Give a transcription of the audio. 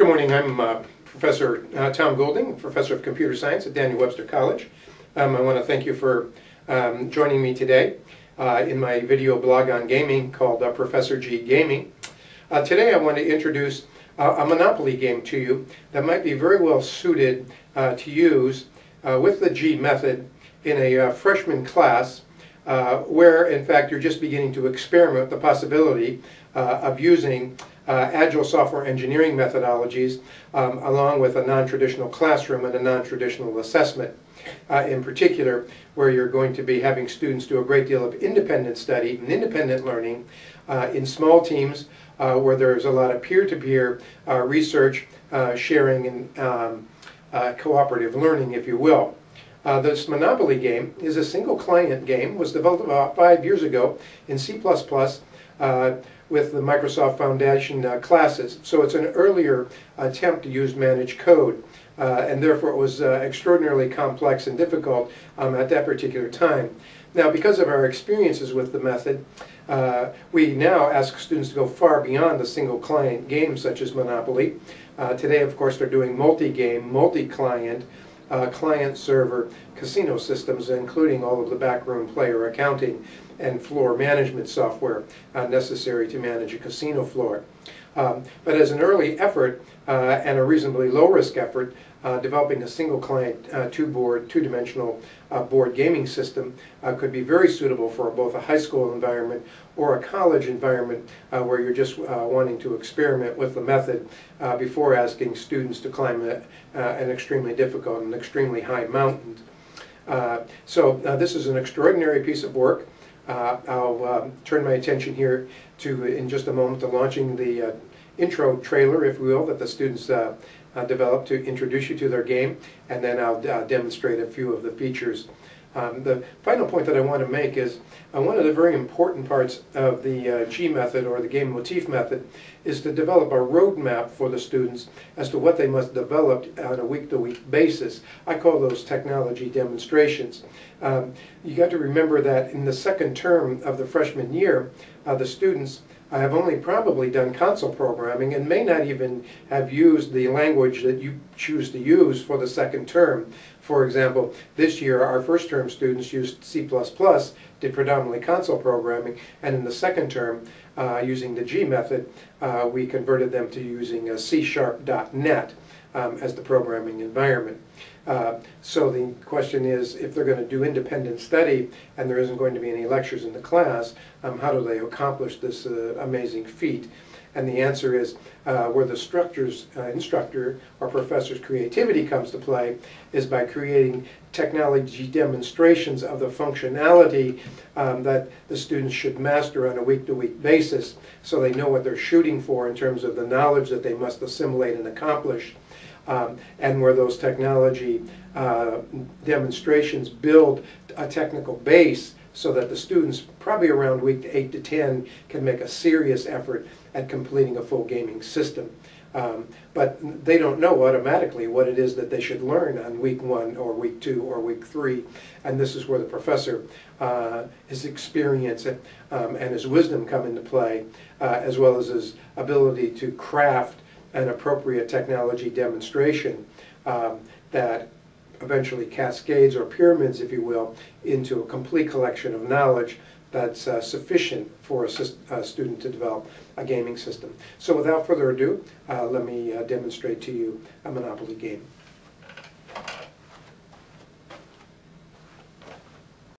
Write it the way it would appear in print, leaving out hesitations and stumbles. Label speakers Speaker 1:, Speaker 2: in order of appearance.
Speaker 1: Good morning. I'm Professor Tom Goulding, Professor of Computer Science at Daniel Webster College. I want to thank you for joining me today in my video blog on gaming called Professor G Gaming. Today I want to introduce a Monopoly game to you that might be very well suited to use with the G method in a freshman class where in fact you're just beginning to experiment with the possibility of using agile software engineering methodologies along with a non-traditional classroom and a non-traditional assessment. In particular, where you're going to be having students do a great deal of independent study and independent learning in small teams where there's a lot of peer-to-peer research, sharing, and cooperative learning, if you will. This Monopoly game is a single client game, was developed about 5 years ago in C++ with the Microsoft Foundation classes. So it's an earlier attempt to use managed code, and therefore it was extraordinarily complex and difficult at that particular time. Now, because of our experiences with the method, we now ask students to go far beyond the single client games such as Monopoly. Today, of course, they're doing multi-game, multi-client, client-server casino systems, including all of the backroom player accounting and floor management software necessary to manage a casino floor. But as an early effort and a reasonably low-risk effort, developing a single client two-dimensional board gaming system could be very suitable for both a high school environment or a college environment where you're just wanting to experiment with the method before asking students to climb an extremely difficult and extremely high mountain. So this is an extraordinary piece of work. I'll turn my attention here to, in just a moment, to launching the intro trailer, if you will, that the students developed to introduce you to their game, and then I'll demonstrate a few of the features. The final point that I want to make is one of the very important parts of the G method, or the game motif method, is to develop a roadmap for the students as to what they must develop on a week-to-week basis. I call those technology demonstrations. You got to remember that in the second term of the freshman year, the students have only probably done console programming and may not even have used the language that you choose to use for the second term. For example, this year our first term students used C++, did predominantly console programming, and in the second term, using the G method, we converted them to using C#.net as the programming environment. So the question is, if they're going to do independent study and there isn't going to be any lectures in the class, how do they accomplish this amazing feat? And the answer is where the instructor or professor's creativity comes to play is by creating technology demonstrations of the functionality that the students should master on a week-to-week basis, so they know what they're shooting for in terms of the knowledge that they must assimilate and accomplish. And where those technology demonstrations build a technical base so that the students, probably around week 8 to 10, can make a serious effort at completing a full gaming system. But they don't know automatically what it is that they should learn on week 1 or week 2 or week 3. And this is where the professor, his experience and his wisdom come into play, as well as his ability to craft an appropriate technology demonstration that eventually cascades, or pyramids, if you will, into a complete collection of knowledge that's sufficient for a student to develop a gaming system. So without further ado, let me demonstrate to you a Monopoly game.